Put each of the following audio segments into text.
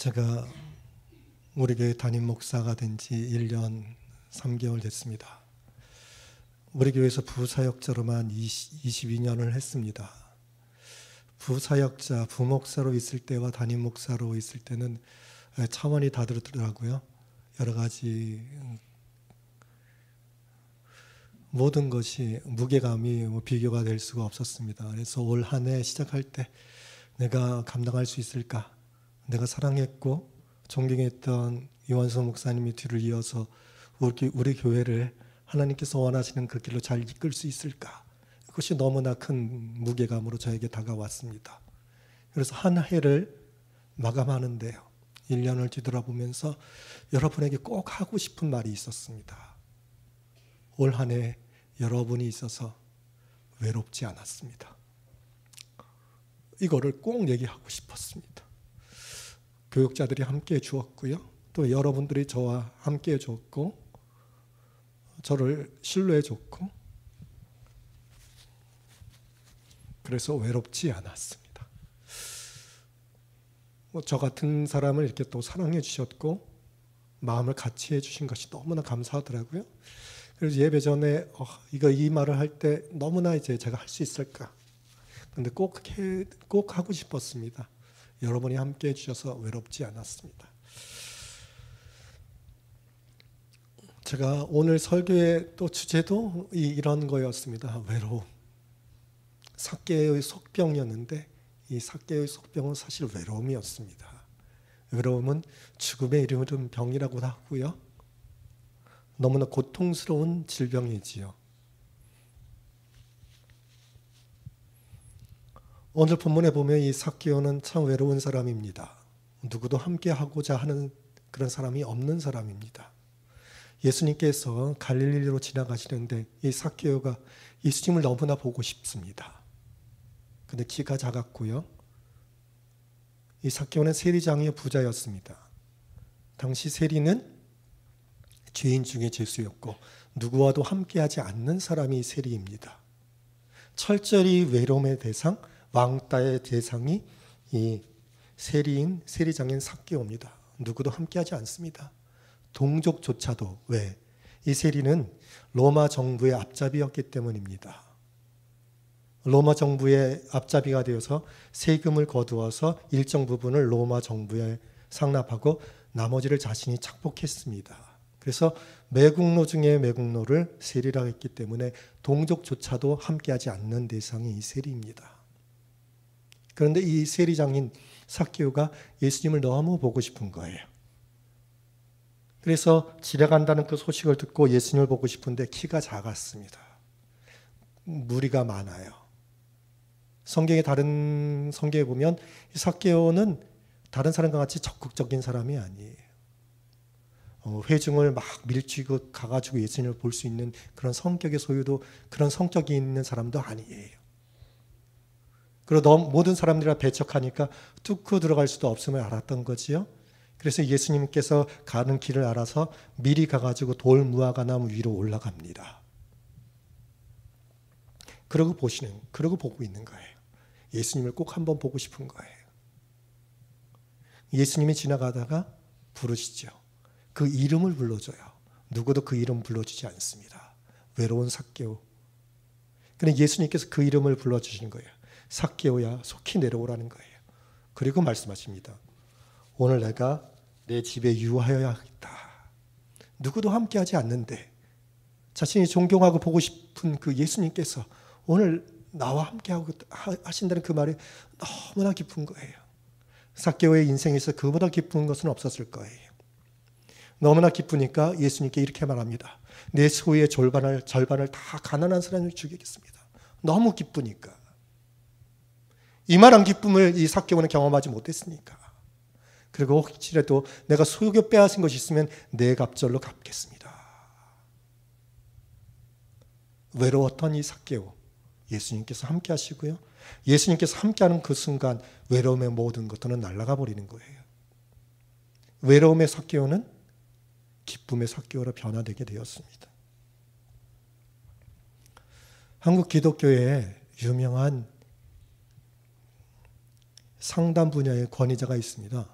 제가 우리 교회 담임 목사가 된 지 1년 3개월 됐습니다. 우리 교회에서 부사역자로만 22년을 했습니다. 부사역자, 부목사로 있을 때와 담임 목사로 있을 때는 차원이 다르더라고요. 여러 가지 모든 것이 무게감이 비교가 될 수가 없었습니다. 그래서 올 한 해 시작할 때 내가 감당할 수 있을까? 내가 사랑했고 존경했던 이원수 목사님이 뒤를 이어서 우리 교회를 하나님께서 원하시는 그 길로 잘 이끌 수 있을까? 그것이 너무나 큰 무게감으로 저에게 다가왔습니다. 그래서 한 해를 마감하는데요. 1년을 뒤돌아보면서 여러분에게 꼭 하고 싶은 말이 있었습니다. 올 한 해 여러분이 있어서 외롭지 않았습니다. 이거를 꼭 얘기하고 싶었습니다. 교육자들이 함께 해주었고요. 또 여러분들이 저와 함께 해줬고 저를 신뢰해줬고 그래서 외롭지 않았습니다. 저 같은 사람을 이렇게 또 사랑해 주셨고 마음을 같이 해주신 것이 너무나 감사하더라고요. 그래서 예배 전에 이 말을 할 때 너무나 이제 제가 할 수 있을까? 근데 꼭 하고 싶었습니다. 여러분이 함께 해주셔서 외롭지 않았습니다. 제가 오늘 설교의 또 주제도 이런 거였습니다. 외로움. 삭개의 속병이었는데 이 삭개의 속병은 사실 외로움이었습니다. 외로움은 죽음의 이름은 병이라고도 하고요. 너무나 고통스러운 질병이지요. 오늘 본문에 보면 이 삭개오는 참 외로운 사람입니다. 누구도 함께 하고자 하는 그런 사람이 없는 사람입니다. 예수님께서 갈릴리로 지나가시는데 이 삭개오가 예수님을 너무나 보고 싶습니다. 근데 키가 작았고요. 이 삭개오는 세리장의 부자였습니다. 당시 세리는 죄인 중에 죄수였고 누구와도 함께하지 않는 사람이 세리입니다. 철저히 외로움의 대상, 왕따의 대상이 이 세리장인 삭개오입니다. 누구도 함께하지 않습니다. 동족조차도. 왜? 이 세리는 로마 정부의 앞잡이였기 때문입니다. 로마 정부의 앞잡이가 되어서 세금을 거두어서 일정 부분을 로마 정부에 상납하고 나머지를 자신이 착복했습니다. 그래서 매국노 중에 매국노를 세리라고 했기 때문에 동족조차도 함께하지 않는 대상이 이 세리입니다. 그런데 이 세리장인 삭개오가 예수님을 너무 보고 싶은 거예요. 그래서 지나간다는 그 소식을 듣고 예수님을 보고 싶은데 키가 작았습니다. 무리가 많아요. 다른 성경에 보면 삭개오는 다른 사람과 같이 적극적인 사람이 아니에요. 회중을 막 밀치고 가가지고 예수님을 볼 수 있는 그런 성격의 소유도 그런 성격이 있는 사람도 아니에요. 그리고 모든 사람들이 배척하니까 뚫고 들어갈 수도 없음을 알았던 거지요. 그래서 예수님께서 가는 길을 알아서 미리 가가지고 돌 무화과나무 위로 올라갑니다. 그러고 보고 있는 거예요. 예수님을 꼭 한번 보고 싶은 거예요. 예수님이 지나가다가 부르시죠. 그 이름을 불러줘요. 누구도 그 이름 불러주지 않습니다. 외로운 삭개오. 그런데 예수님께서 그 이름을 불러주시는 거예요. 삭개오야, 속히 내려오라는 거예요. 그리고 말씀하십니다. 오늘 내가 내 집에 유하여야겠다. 누구도 함께하지 않는데 자신이 존경하고 보고 싶은 그 예수님께서 오늘 나와 함께하고 하신다는 그 말이 너무나 기쁜 거예요. 삭개오의 인생에서 그보다 기쁜 것은 없었을 거예요. 너무나 기쁘니까 예수님께 이렇게 말합니다. 내 소유의 절반을 다 가난한 사람을 주겠습니다. 너무 기쁘니까. 이만한 기쁨을 이 삭개오는 경험하지 못했으니까. 그리고 혹시라도 내가 소유가 빼앗은 것이 있으면 내 갑절로 갚겠습니다. 외로웠던 이 삭개오. 예수님께서 함께 하시고요. 예수님께서 함께하는 그 순간 외로움의 모든 것들은 날아가 버리는 거예요. 외로움의 삭개오는 기쁨의 삭개오로 변화되게 되었습니다. 한국 기독교에 유명한 상담 분야의 권위자가 있습니다.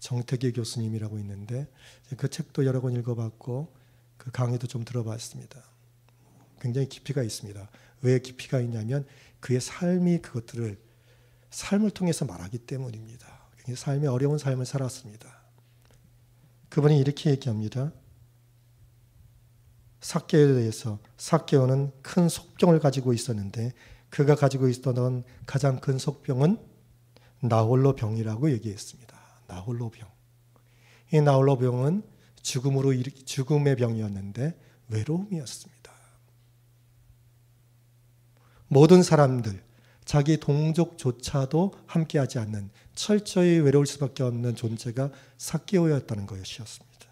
정태기 교수님이라고 있는데 그 책도 여러 권 읽어봤고 그 강의도 좀 들어봤습니다. 굉장히 깊이가 있습니다. 왜 깊이가 있냐면 그의 삶이 그것들을 삶을 통해서 말하기 때문입니다. 삶이 어려운 삶을 살았습니다. 그분이 이렇게 얘기합니다. 삭개오에 대해서 삭개오는 큰 속병을 가지고 있었는데 그가 가지고 있었던 가장 큰 속병은 나홀로 병이라고 얘기했습니다. 나홀로 병. 이 나홀로 병은 죽음의 병이었는데 외로움이었습니다. 모든 사람들, 자기 동족조차도 함께하지 않는 철저히 외로울 수밖에 없는 존재가 삭개오였다는 것이었습니다.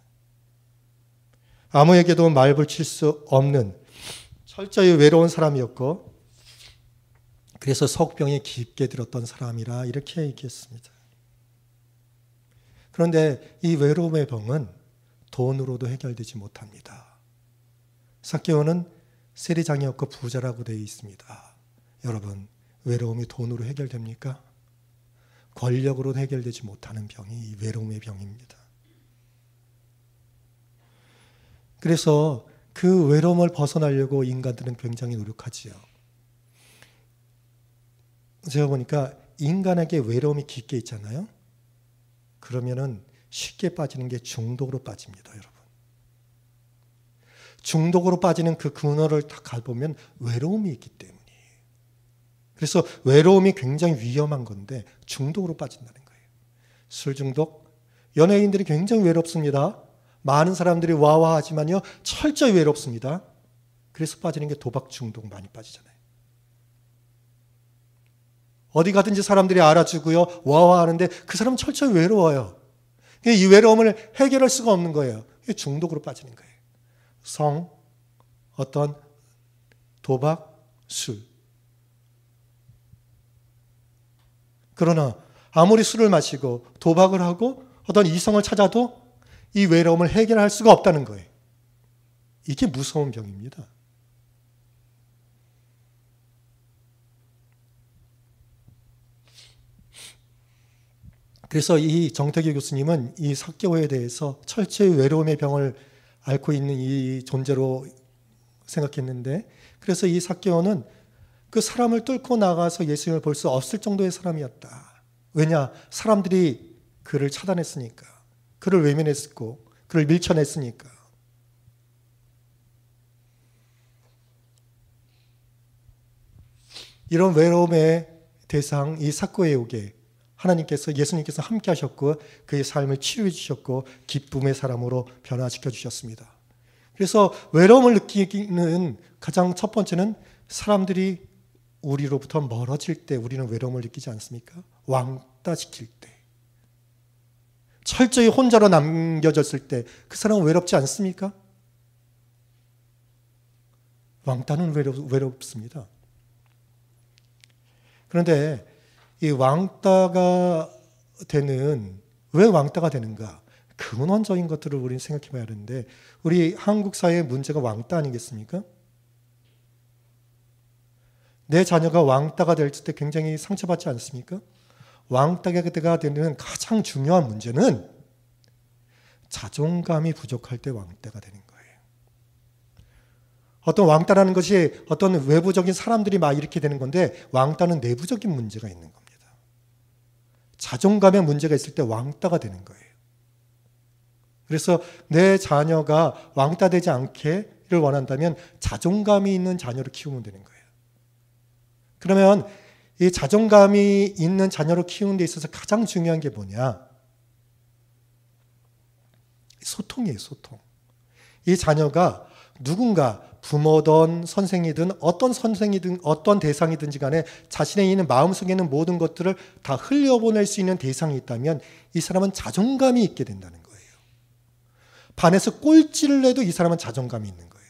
아무에게도 말붙일 수 없는 철저히 외로운 사람이었고 그래서 속병에 깊게 들었던 사람이라 이렇게 얘기했습니다. 그런데 이 외로움의 병은 돈으로도 해결되지 못합니다. 삭개오는 세리장이었고 부자라고 되어 있습니다. 여러분, 외로움이 돈으로 해결됩니까? 권력으로 해결되지 못하는 병이 이 외로움의 병입니다. 그래서 그 외로움을 벗어나려고 인간들은 굉장히 노력하지요. 제가 보니까 인간에게 외로움이 깊게 있잖아요. 그러면은 쉽게 빠지는 게 중독으로 빠집니다, 여러분. 중독으로 빠지는 그 근원을 딱 가보면 외로움이 있기 때문이에요. 그래서 외로움이 굉장히 위험한 건데 중독으로 빠진다는 거예요. 술 중독, 연예인들이 굉장히 외롭습니다. 많은 사람들이 와와하지만요, 철저히 외롭습니다. 그래서 빠지는 게 도박 중독 많이 빠지잖아요. 어디 가든지 사람들이 알아주고요, 와와하는데 그 사람은 철저히 외로워요. 이 외로움을 해결할 수가 없는 거예요. 이게 중독으로 빠지는 거예요. 성, 어떤 도박, 술. 그러나 아무리 술을 마시고 도박을 하고 어떤 이성을 찾아도 이 외로움을 해결할 수가 없다는 거예요. 이게 무서운 병입니다. 그래서 이 정태기 교수님은 이 삭개오에 대해서 철저히 외로움의 병을 앓고 있는 이 존재로 생각했는데, 그래서 이 삭개오는 그 사람을 뚫고 나가서 예수님을 볼 수 없을 정도의 사람이었다. 왜냐? 사람들이 그를 차단했으니까. 그를 외면했고 그를 밀쳐냈으니까. 이런 외로움의 대상 이 삭개오에게 예수님께서 함께 하셨고 그의 삶을 치유해 주셨고 기쁨의 사람으로 변화시켜 주셨습니다. 그래서 외로움을 느끼는 가장 첫 번째는 사람들이 우리로부터 멀어질 때 우리는 외로움을 느끼지 않습니까? 왕따시킬 때. 철저히 혼자로 남겨졌을 때 그 사람은 외롭지 않습니까? 왕따는 외롭습니다. 그런데 이 왕따가 왜 왕따가 되는가? 근원적인 것들을 우리는 생각해 봐야 하는데, 우리 한국 사회의 문제가 왕따 아니겠습니까? 내 자녀가 왕따가 될 때 굉장히 상처받지 않습니까? 왕따가 되는 가장 중요한 문제는 자존감이 부족할 때 왕따가 되는 거예요. 어떤 왕따라는 것이 어떤 외부적인 사람들이 막 이렇게 되는 건데, 왕따는 내부적인 문제가 있는 겁니다. 자존감에 문제가 있을 때 왕따가 되는 거예요. 그래서 내 자녀가 왕따 되지 않기를 원한다면 자존감이 있는 자녀를 키우면 되는 거예요. 그러면 이 자존감이 있는 자녀를 키우는 데 있어서 가장 중요한 게 뭐냐? 소통이에요, 소통. 이 자녀가 누군가 부모든 선생이든 어떤 대상이든지 간에 자신의 있는 마음속에 있는 모든 것들을 다 흘려보낼 수 있는 대상이 있다면 이 사람은 자존감이 있게 된다는 거예요. 반에서 꼴찌를 내도 이 사람은 자존감이 있는 거예요.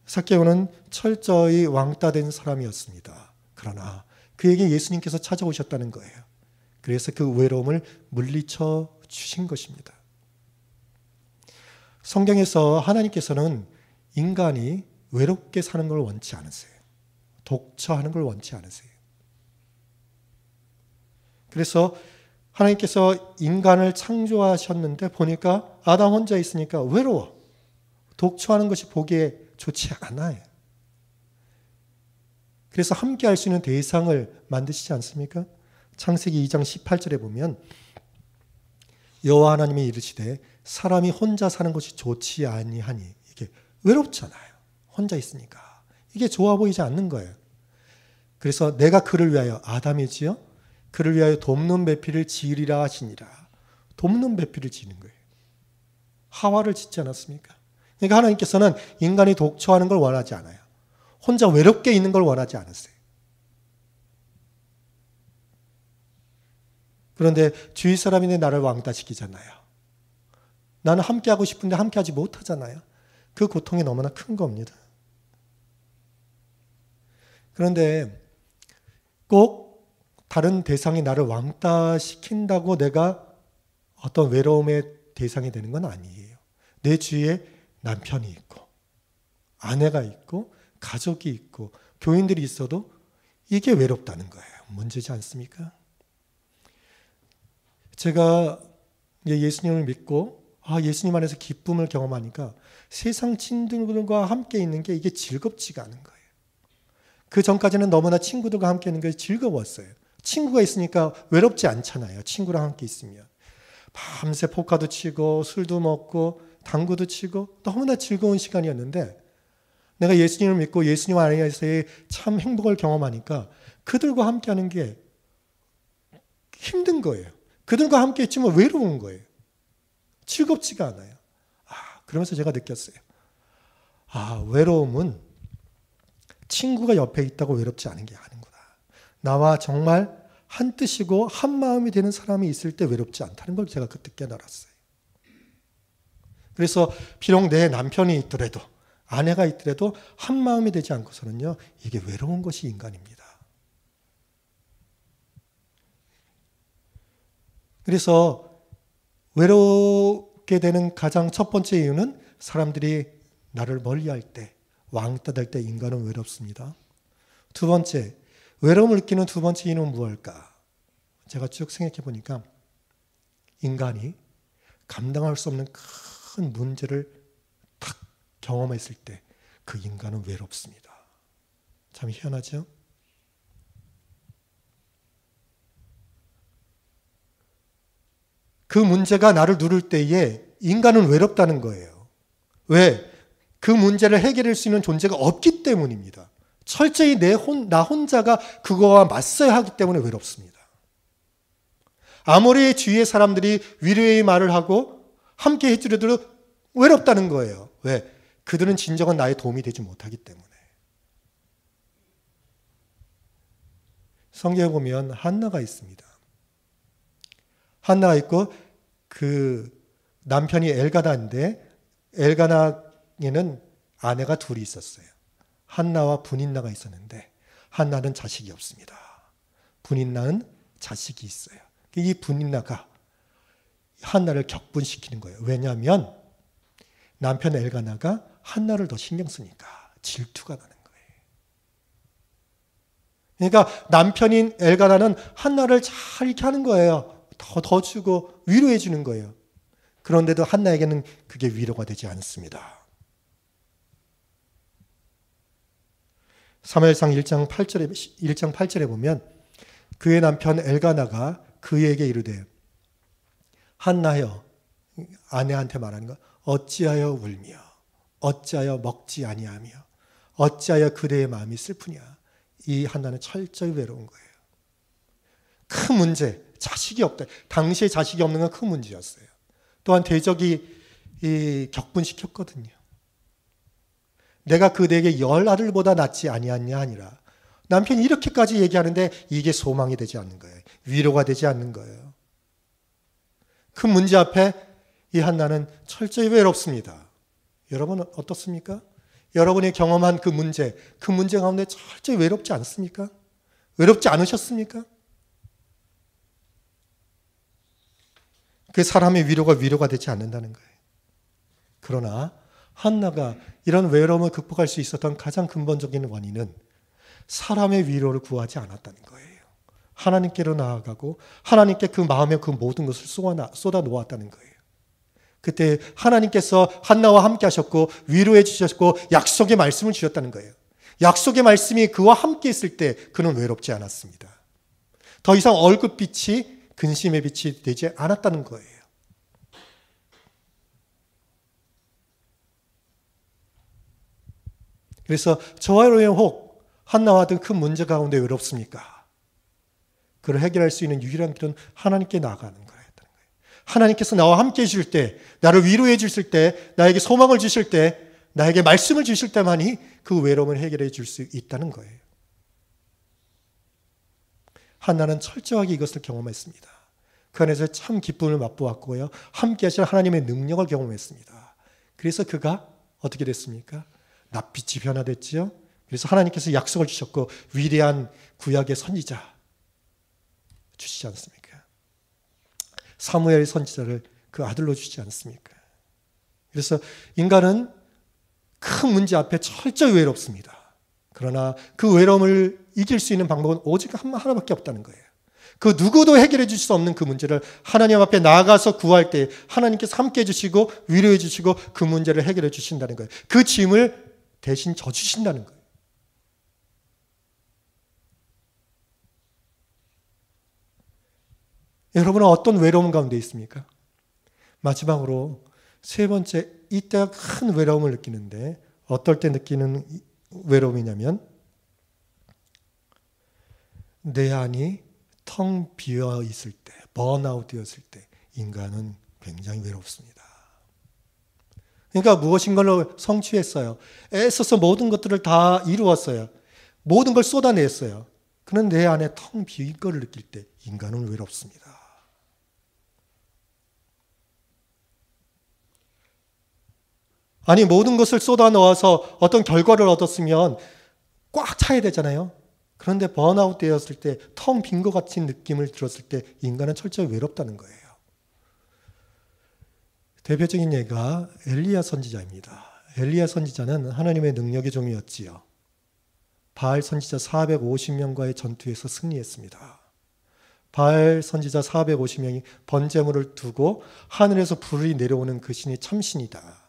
삭개오는 철저히 왕따된 사람이었습니다. 그러나 그에게 예수님께서 찾아오셨다는 거예요. 그래서 그 외로움을 물리쳐 주신 것입니다. 성경에서 하나님께서는 인간이 외롭게 사는 걸 원치 않으세요. 독처하는 걸 원치 않으세요. 그래서 하나님께서 인간을 창조하셨는데 보니까 아담 혼자 있으니까 외로워. 독초하는 것이 보기에 좋지 않아요. 그래서 함께 할 수 있는 대상을 만드시지 않습니까? 창세기 2장 18절에 보면 여호와 하나님이 이르시되 사람이 혼자 사는 것이 좋지 아니하니, 이게 외롭잖아요. 혼자 있으니까. 이게 좋아 보이지 않는 거예요. 그래서 내가 그를 위하여, 아담이지요? 그를 위하여 돕는 배필을 지으리라 하시니라. 돕는 배필을 지는 거예요. 하와를 짓지 않았습니까? 그러니까 하나님께서는 인간이 독초하는 걸 원하지 않아요. 혼자 외롭게 있는 걸 원하지 않으세요. 그런데 주위 사람이 나를 왕따시키잖아요. 나는 함께하고 싶은데 함께하지 못하잖아요. 그 고통이 너무나 큰 겁니다. 그런데 꼭 다른 대상이 나를 왕따시킨다고 내가 어떤 외로움의 대상이 되는 건 아니에요. 내 주위에 남편이 있고 아내가 있고 가족이 있고 교인들이 있어도 이게 외롭다는 거예요. 문제지 않습니까? 제가 예수님을 믿고 예수님 안에서 기쁨을 경험하니까 세상 친구들과 함께 있는 게 이게 즐겁지가 않은 거예요. 그 전까지는 너무나 친구들과 함께 있는 게 즐거웠어요. 친구가 있으니까 외롭지 않잖아요. 친구랑 함께 있으면. 밤새 포카도 치고 술도 먹고 당구도 치고 너무나 즐거운 시간이었는데 내가 예수님을 믿고 예수님 안에서의 참 행복을 경험하니까 그들과 함께하는 게 힘든 거예요. 그들과 함께 있지만 외로운 거예요. 즐겁지가 않아요. 그러면서 제가 느꼈어요. 외로움은 친구가 옆에 있다고 외롭지 않은 게 아닌구나. 나와 정말 한 뜻이고 한 마음이 되는 사람이 있을 때 외롭지 않다는 걸 제가 그때 깨달았어요. 그래서 비록 내 남편이 있더라도 아내가 있더라도 한 마음이 되지 않고서는요, 이게 외로운 것이 인간입니다. 그래서 외롭게 되는 가장 첫 번째 이유는 사람들이 나를 멀리할 때, 왕따될 때 인간은 외롭습니다. 두 번째, 외로움을 느끼는 두 번째 이유는 무엇일까? 제가 쭉 생각해 보니까 인간이 감당할 수 없는 큰 문제를 탁 경험했을 때 그 인간은 외롭습니다. 참 희한하죠? 그 문제가 나를 누를 때에 인간은 외롭다는 거예요. 왜? 그 문제를 해결할 수 있는 존재가 없기 때문입니다. 철저히 나 혼자가 그거와 맞서야 하기 때문에 외롭습니다. 아무리 주위의 사람들이 위로의 말을 하고 함께 해주려도 외롭다는 거예요. 왜? 그들은 진정한 나의 도움이 되지 못하기 때문에. 성경에 보면 한나가 있습니다. 한나가 있고 그 남편이 엘가나인데 엘가나에는 아내가 둘이 있었어요. 한나와 분인나가 있었는데 한나는 자식이 없습니다. 분인나는 자식이 있어요. 이 분인나가 한나를 격분시키는 거예요. 왜냐하면 남편 엘가나가 한나를 더 신경 쓰니까 질투가 나는 거예요. 그러니까 남편인 엘가나는 한나를 잘 이렇게 하는 거예요. 더 주고 위로해 주는 거예요. 그런데도 한나에게는 그게 위로가 되지 않습니다. 사무엘상 1장 8절에 보면 그의 남편 엘가나가 그에게 이르되 한나여, 아내한테 말하는 거, 어찌하여 울며 어찌하여 먹지 아니하며 어찌하여 그대의 마음이 슬프냐. 이 한나는 철저히 외로운 거예요. 큰 문제, 자식이 없다. 당시에 자식이 없는 건 큰 문제였어요. 또한 대적이 격분시켰거든요. 내가 그대에게 10아들보다 낫지 아니하냐 하니라. 남편이 이렇게까지 얘기하는데 이게 소망이 되지 않는 거예요. 위로가 되지 않는 거예요. 큰 문제 앞에 이 한나는 철저히 외롭습니다. 여러분은 어떻습니까? 여러분이 경험한 그 문제 가운데 철저히 외롭지 않습니까? 외롭지 않으셨습니까? 그 사람의 위로가 되지 않는다는 거예요. 그러나 한나가 이런 외로움을 극복할 수 있었던 가장 근본적인 원인은 사람의 위로를 구하지 않았다는 거예요. 하나님께로 나아가고 하나님께 그 마음에 그 모든 것을 쏟아 놓았다는 거예요. 그때 하나님께서 한나와 함께 하셨고 위로해 주셨고 약속의 말씀을 주셨다는 거예요. 약속의 말씀이 그와 함께 있을 때 그는 외롭지 않았습니다. 더 이상 얼굴빛이 근심의 빛이 되지 않았다는 거예요. 그래서 저와 여러분이 혹 한나와 같은 큰 문제 가운데 외롭습니까? 그걸 해결할 수 있는 유일한 길은 하나님께 나아가는 거예요. 하나님께서 나와 함께 해주실 때, 나를 위로해 주실 때, 나에게 소망을 주실 때, 나에게 말씀을 주실 때만이 그 외로움을 해결해 줄 수 있다는 거예요. 한나는 철저하게 이것을 경험했습니다. 그 안에서 참 기쁨을 맛보았고요. 함께 하실 하나님의 능력을 경험했습니다. 그래서 그가 어떻게 됐습니까? 낯빛이 변화됐지요. 그래서 하나님께서 약속을 주셨고 위대한 구약의 선지자 주시지 않습니까? 사무엘 선지자를 그 아들로 주지 않습니까? 그래서 인간은 큰 문제 앞에 철저히 외롭습니다. 그러나 그 외로움을 이길 수 있는 방법은 오직 하나밖에 없다는 거예요. 그 누구도 해결해 줄 수 없는 그 문제를 하나님 앞에 나아가서 구할 때 하나님께서 함께 해주시고 위로해 주시고 그 문제를 해결해 주신다는 거예요. 그 짐을 대신 져주신다는 거예요. 여러분은 어떤 외로움 가운데 있습니까? 마지막으로 세 번째, 이때가 큰 외로움을 느끼는데 어떨 때 느끼는 외로움이냐면 내 안이 텅 비어 있을 때, 번아웃 되었을 때 인간은 굉장히 외롭습니다. 그러니까 무엇인가를 성취했어요. 애써서 모든 것들을 다 이루었어요. 모든 걸 쏟아냈어요. 그런데 내 안에 텅 빈 것을 느낄 때 인간은 외롭습니다. 아니 모든 것을 쏟아 넣어서 어떤 결과를 얻었으면 꽉 차야 되잖아요. 그런데 번아웃 되었을 때 텅 빈 것 같은 느낌을 들었을 때 인간은 철저히 외롭다는 거예요. 대표적인 예가 엘리야 선지자입니다. 엘리야 선지자는 하나님의 능력의 종이었지요. 바알 선지자 450명과의 전투에서 승리했습니다. 바알 선지자 450명이 번제물을 두고 하늘에서 불이 내려오는 그 신이 참신이다.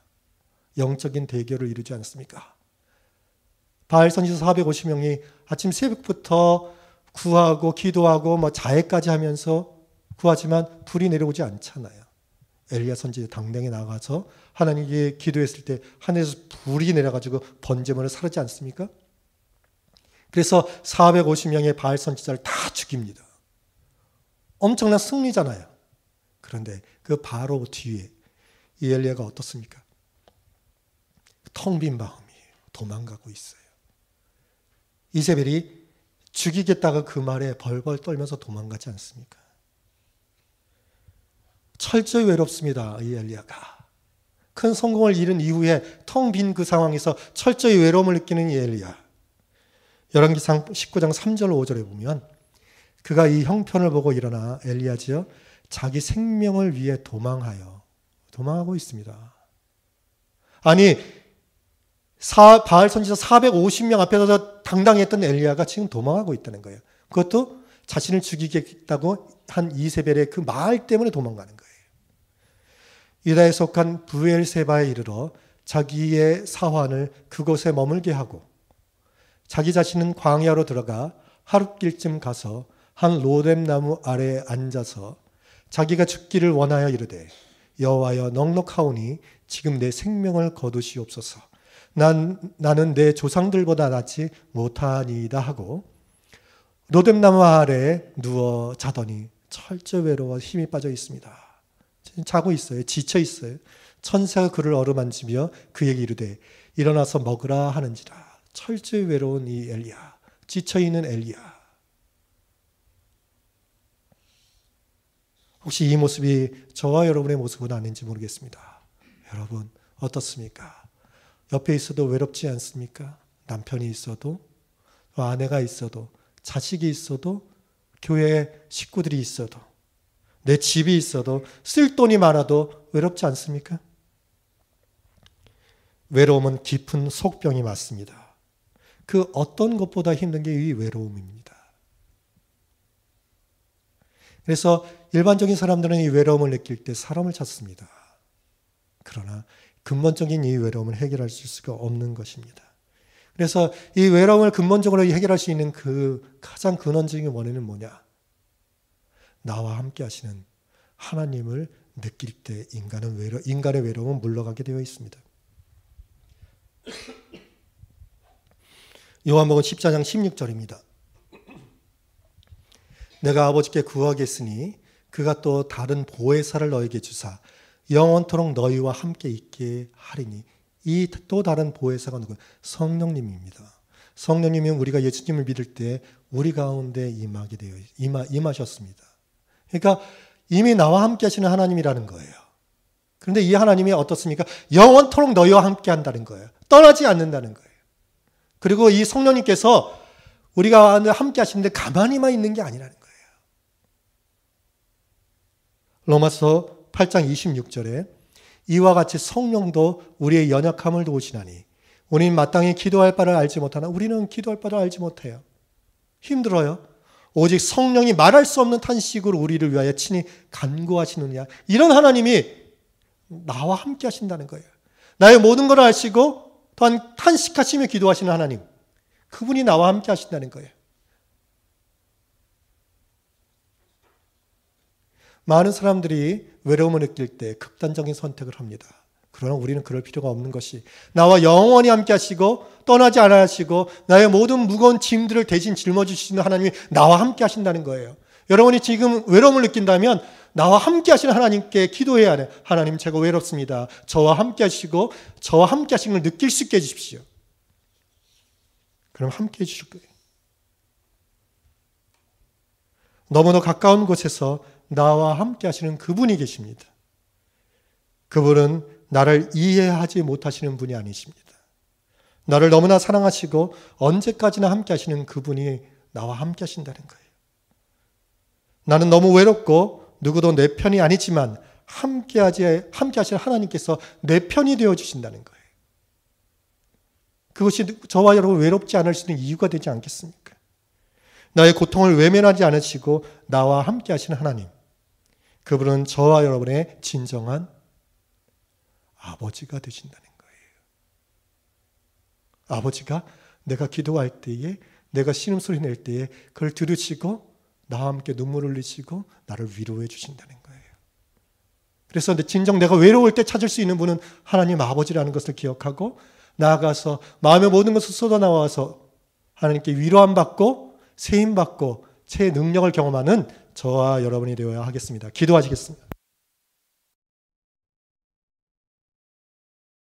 영적인 대결을 이루지 않습니까? 바알 선지자 450명이 아침 새벽부터 구하고 기도하고 자해까지 하면서 구하지만 불이 내려오지 않잖아요. 엘리야 선지자 당당히 나가서 하나님께 기도했을 때 하늘에서 불이 내려가지고 번제물을 사르지 않습니까? 그래서 450명의 바알 선지자를 다 죽입니다. 엄청난 승리잖아요. 그런데 그 바로 뒤에 이 엘리야가 어떻습니까? 텅 빈 마음이에요. 도망가고 있어요. 이세벨이 죽이겠다가 그 말에 벌벌 떨면서 도망가지 않습니까? 철저히 외롭습니다. 이 엘리야가. 큰 성공을 이룬 이후에 텅 빈 그 상황에서 철저히 외로움을 느끼는 이 엘리야. 열왕기상 19장 3절 5절에 보면 그가 이 형편을 보고 일어나 엘리야지요 자기 생명을 위해 도망하고 있습니다. 아니 바알 선지자 450명 앞에서 당당했던 엘리야가 지금 도망하고 있다는 거예요. 그것도 자신을 죽이겠다고 한 이세벨의 그 말 때문에 도망가는 거예요. 유다에 속한 브엘세바에 이르러 자기의 사환을 그곳에 머물게 하고 자기 자신은 광야로 들어가 하룻길쯤 가서 한 로뎀나무 아래에 앉아서 자기가 죽기를 원하여 이르되 여호와여 넉넉하오니 지금 내 생명을 거두시옵소서. 나는 내 조상들보다 낫지 못하니이다 하고 로뎀나무 아래에 누워 자더니 철저히 외로워 힘이 빠져 있습니다. 자고 있어요. 지쳐 있어요. 천사가 그를 어루만지며 그에게 이르되 일어나서 먹으라 하는지라. 철저히 외로운 이 엘리야, 지쳐있는 엘리야. 혹시 이 모습이 저와 여러분의 모습은 아닌지 모르겠습니다. 여러분 어떻습니까? 옆에 있어도 외롭지 않습니까? 남편이 있어도, 아내가 있어도, 자식이 있어도, 교회 식구들이 있어도, 내 집이 있어도, 쓸 돈이 많아도 외롭지 않습니까? 외로움은 깊은 속병이 맞습니다. 그 어떤 것보다 힘든 게 이 외로움입니다. 그래서 일반적인 사람들은 이 외로움을 느낄 때 사람을 찾습니다. 그러나 근본적인 이 외로움을 해결할 수가 없는 것입니다. 그래서 이 외로움을 근본적으로 해결할 수 있는 그 가장 근원적인 원인은 뭐냐? 나와 함께 하시는 하나님을 느낄 때 인간의 외로움은 물러가게 되어 있습니다. 요한복음 14장 16절입니다. 내가 아버지께 구하겠으니 그가 또 다른 보혜사를 너에게 주사 영원토록 너희와 함께 있게 하리니 이 또 다른 보혜사가 누구예요? 성령님입니다. 성령님이 우리가 예수님을 믿을 때 우리 가운데 임하셨습니다. 그러니까 이미 나와 함께 하시는 하나님이라는 거예요. 그런데 이 하나님이 어떻습니까? 영원토록 너희와 함께 한다는 거예요. 떠나지 않는다는 거예요. 그리고 이 성령님께서 우리가 함께 하시는데 가만히만 있는 게 아니라는 거예요. 로마서 8장 26절에 이와 같이 성령도 우리의 연약함을 도우시나니 우리는 마땅히 기도할 바를 알지 못하나 우리는 기도할 바를 알지 못해요. 힘들어요. 오직 성령이 말할 수 없는 탄식으로 우리를 위하여 친히 간구하시느냐. 이런 하나님이 나와 함께 하신다는 거예요. 나의 모든 걸 아시고 또한 탄식하시며 기도하시는 하나님. 그분이 나와 함께 하신다는 거예요. 많은 사람들이 외로움을 느낄 때 극단적인 선택을 합니다. 그러나 우리는 그럴 필요가 없는 것이 나와 영원히 함께 하시고 떠나지 않아 하시고 나의 모든 무거운 짐들을 대신 짊어지시는 하나님이 나와 함께 하신다는 거예요. 여러분이 지금 외로움을 느낀다면 나와 함께 하시는 하나님께 기도해야 해. 하나님 제가 외롭습니다. 저와 함께 하시고 저와 함께 하시는 걸 느낄 수 있게 해주십시오. 그럼 함께 해주실 거예요. 너무나 가까운 곳에서 나와 함께 하시는 그분이 계십니다. 그분은 나를 이해하지 못하시는 분이 아니십니다. 나를 너무나 사랑하시고 언제까지나 함께 하시는 그분이 나와 함께 하신다는 거예요. 나는 너무 외롭고 누구도 내 편이 아니지만 함께 하시는 하나님께서 내 편이 되어 주신다는 거예요. 그것이 저와 여러분 외롭지 않을 수 있는 이유가 되지 않겠습니까? 나의 고통을 외면하지 않으시고 나와 함께 하시는 하나님. 그분은 저와 여러분의 진정한 아버지가 되신다는 거예요. 아버지가 내가 기도할 때에 내가 신음소리 낼 때에 그걸 들으시고 나와 함께 눈물을 흘리시고 나를 위로해 주신다는 거예요. 그래서 진정 내가 외로울 때 찾을 수 있는 분은 하나님 아버지라는 것을 기억하고 나아가서 마음의 모든 것을 쏟아나와서 하나님께 위로함 받고 세임 받고 제 능력을 경험하는 저와 여러분이 되어야 하겠습니다. 기도하시겠습니다.